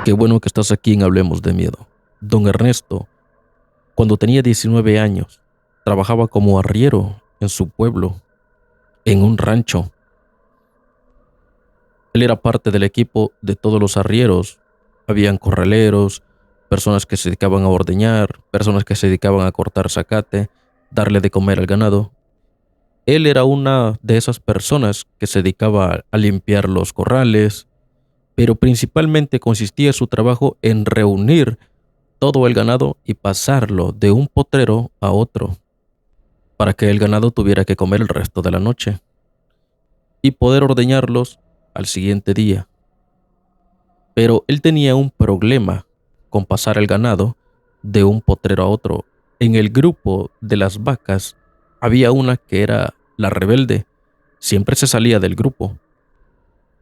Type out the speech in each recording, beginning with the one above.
Qué bueno que estás aquí en Hablemos de Miedo. Don Ernesto, cuando tenía 19 años, trabajaba como arriero en su pueblo, en un rancho. Él era parte del equipo de todos los arrieros. Habían corraleros, personas que se dedicaban a ordeñar, personas que se dedicaban a cortar zacate, darle de comer al ganado. Él era una de esas personas que se dedicaba a limpiar los corrales, pero principalmente consistía su trabajo en reunir todo el ganado y pasarlo de un potrero a otro, para que el ganado tuviera que comer el resto de la noche y poder ordeñarlos al siguiente día. Pero él tenía un problema con pasar el ganado de un potrero a otro. En el grupo de las vacas había una que era la rebelde, siempre se salía del grupo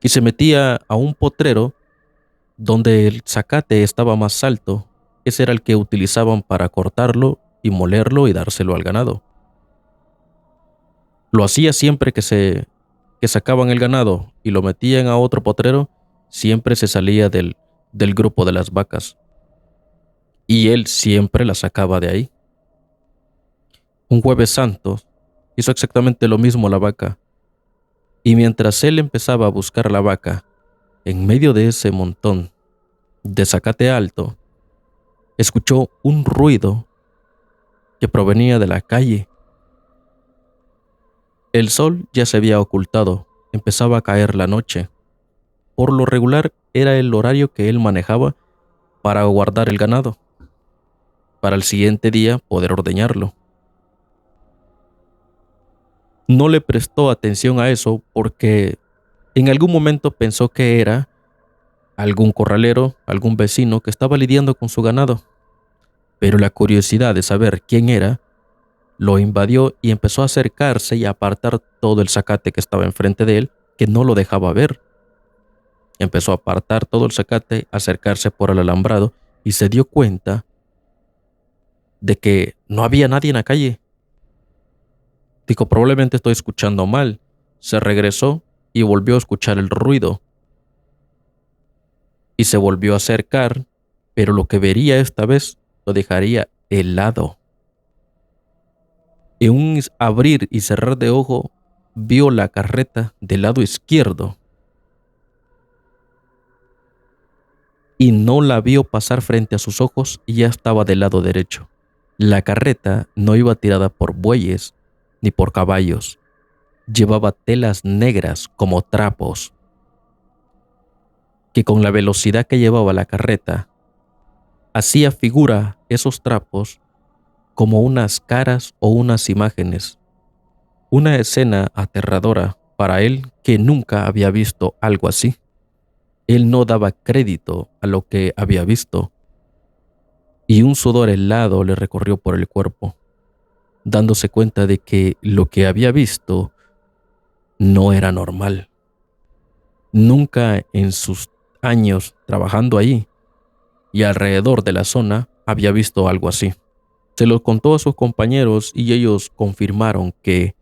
y se metía a un potrero donde el zacate estaba más alto. Ese era el que utilizaban para cortarlo y molerlo y dárselo al ganado. Lo hacía siempre que sacaban el ganado y lo metían a otro potrero, siempre se salía del grupo de las vacas. Y él siempre la sacaba de ahí. Un jueves santo hizo exactamente lo mismo la vaca. Y mientras él empezaba a buscar la vaca, en medio de ese montón de zacate alto, escuchó un ruido que provenía de la calle. El sol ya se había ocultado, empezaba a caer la noche. Por lo regular era el horario que él manejaba para guardar el ganado, para el siguiente día poder ordeñarlo. No le prestó atención a eso porque en algún momento pensó que era algún corralero, algún vecino que estaba lidiando con su ganado, pero la curiosidad de saber quién era lo invadió y empezó a acercarse y a apartar todo el zacate que estaba enfrente de él, que no lo dejaba ver. Empezó a apartar todo el zacate, acercarse por el alambrado y se dio cuenta de que no había nadie en la calle. Dijo, probablemente estoy escuchando mal. Se regresó y volvió a escuchar el ruido. Y se volvió a acercar, pero lo que vería esta vez lo dejaría helado. En un abrir y cerrar de ojo, vio la carreta del lado izquierdo y no la vio pasar frente a sus ojos y ya estaba del lado derecho. La carreta no iba tirada por bueyes ni por caballos. Llevaba telas negras como trapos, que con la velocidad que llevaba la carreta, hacía figura esos trapos como unas caras o unas imágenes. Una escena aterradora para él que nunca había visto algo así. Él no daba crédito a lo que había visto y un sudor helado le recorrió por el cuerpo, dándose cuenta de que lo que había visto no era normal. Nunca en sus años trabajando ahí y alrededor de la zona había visto algo así. Se lo contó a sus compañeros y ellos confirmaron que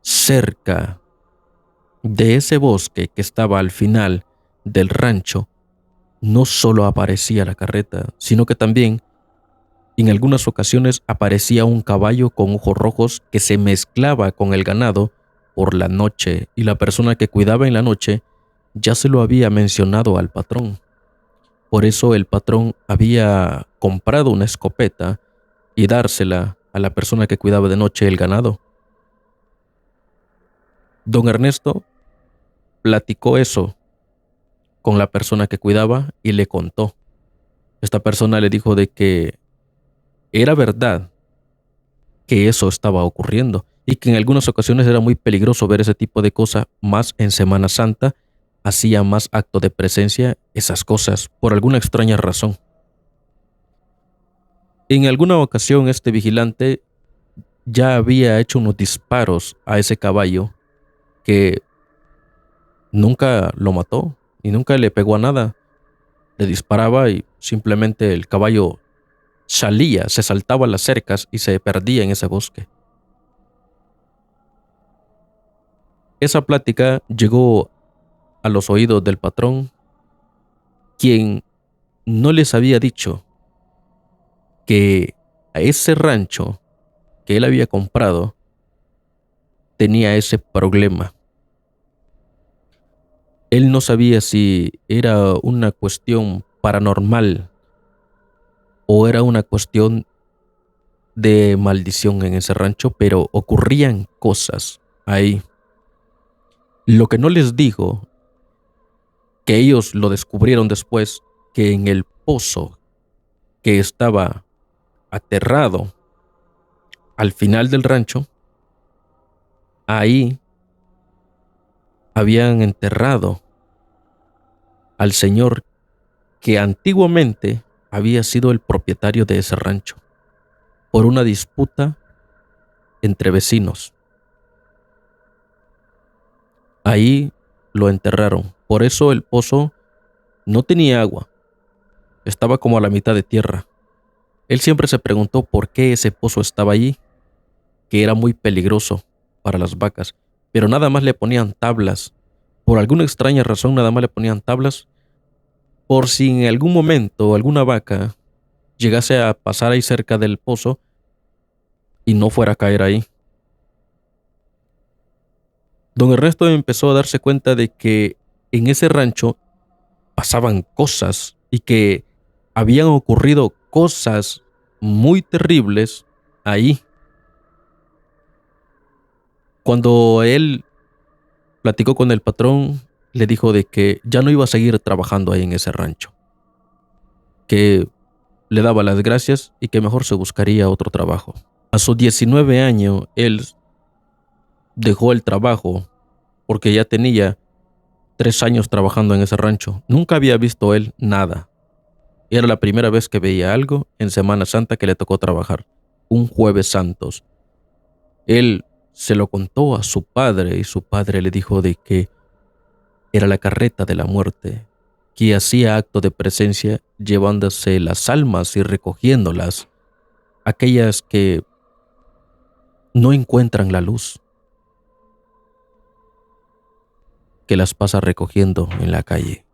cerca de ese bosque que estaba al final del rancho no solo aparecía la carreta, sino que también en algunas ocasiones aparecía un caballo con ojos rojos que se mezclaba con el ganado por la noche y la persona que cuidaba en la noche ya se lo había mencionado al patrón. Por eso el patrón había comprado una escopeta y dársela a la persona que cuidaba de noche el ganado. Don Ernesto platicó eso con la persona que cuidaba y le contó. Esta persona le dijo de que era verdad que eso estaba ocurriendo y que en algunas ocasiones era muy peligroso ver ese tipo de cosas, más en Semana Santa hacía más acto de presencia esas cosas por alguna extraña razón. En alguna ocasión este vigilante ya había hecho unos disparos a ese caballo que nunca lo mató y nunca le pegó a nada. Le disparaba y simplemente el caballo salía, se saltaba las cercas y se perdía en ese bosque. Esa plática llegó a los oídos del patrón quien no les había dicho que a ese rancho que él había comprado tenía ese problema. Él no sabía si era una cuestión paranormal o era una cuestión de maldición en ese rancho, pero ocurrían cosas ahí. Lo que no les digo, que ellos lo descubrieron después, que en el pozo que estaba aterrado al final del rancho, ahí habían enterrado al señor que antiguamente había sido el propietario de ese rancho por una disputa entre vecinos. Ahí lo enterraron. Por eso el pozo no tenía agua. Estaba como a la mitad de tierra. Él siempre se preguntó por qué ese pozo estaba allí, que era muy peligroso para las vacas, pero nada más le ponían tablas. Por alguna extraña razón nada más le ponían tablas por si en algún momento alguna vaca llegase a pasar ahí cerca del pozo y no fuera a caer ahí. Don Ernesto empezó a darse cuenta de que en ese rancho pasaban cosas y que habían ocurrido cosas muy terribles ahí. Cuando él platicó con el patrón, le dijo de que ya no iba a seguir trabajando ahí en ese rancho, que le daba las gracias y que mejor se buscaría otro trabajo. A sus 19 años, él dejó el trabajo porque ya tenía 3 años trabajando en ese rancho. Nunca había visto él nada. Era la primera vez que veía algo en Semana Santa que le tocó trabajar, un Jueves Santos. Él se lo contó a su padre y su padre le dijo de que era la carreta de la muerte, que hacía acto de presencia llevándose las almas y recogiéndolas, aquellas que no encuentran la luz, que las pasa recogiendo en la calle.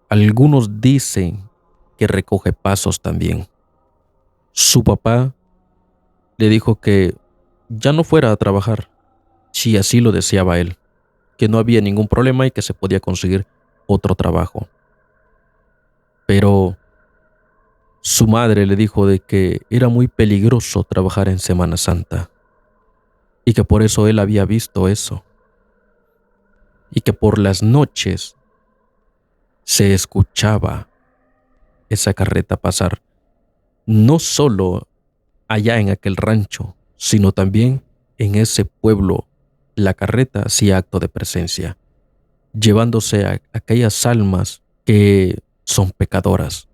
Algunos dicen que recoge pasos también. Su papá le dijo que ya no fuera a trabajar, si así lo deseaba él, que no había ningún problema y que se podía conseguir otro trabajo. Pero su madre le dijo de que era muy peligroso trabajar en Semana Santa y que por eso él había visto eso y que por las noches se escuchaba esa carreta pasar, no solo allá en aquel rancho, sino también en ese pueblo. La carreta hacía acto de presencia, llevándose a aquellas almas que son pecadoras.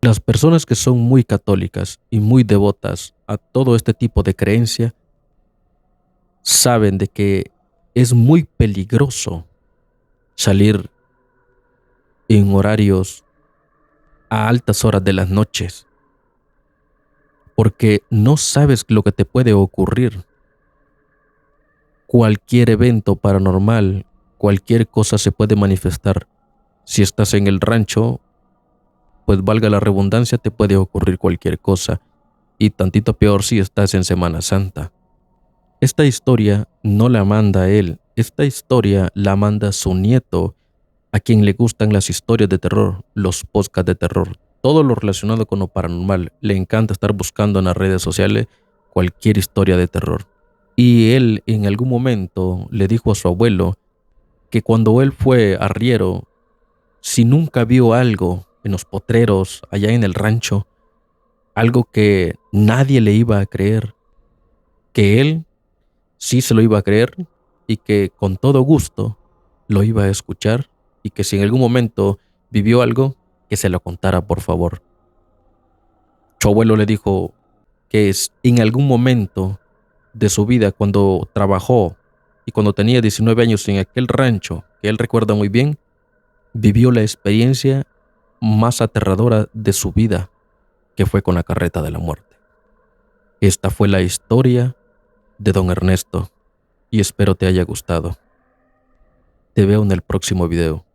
Las personas que son muy católicas y muy devotas a todo este tipo de creencia saben de que es muy peligroso salir en horarios a altas horas de las noches, porque no sabes lo que te puede ocurrir. Cualquier evento paranormal, cualquier cosa se puede manifestar. Si estás en el rancho, pues valga la redundancia, te puede ocurrir cualquier cosa, y tantito peor si estás en Semana Santa. Esta historia no la manda él, esta historia la manda su nieto, a quien le gustan las historias de terror, los podcasts de terror, todo lo relacionado con lo paranormal. Le encanta estar buscando en las redes sociales cualquier historia de terror. Y él en algún momento le dijo a su abuelo que cuando él fue arriero, si nunca vio algo en los potreros allá en el rancho, algo que nadie le iba a creer, que él sí se lo iba a creer y que con todo gusto lo iba a escuchar, y que si en algún momento vivió algo, que se lo contara por favor. Su abuelo le dijo que en algún momento de su vida, cuando trabajó y cuando tenía 19 años en aquel rancho que él recuerda muy bien, vivió la experiencia más aterradora de su vida, que fue con la carreta de la muerte. Esta fue la historia de don Ernesto y espero te haya gustado. Te veo en el próximo video.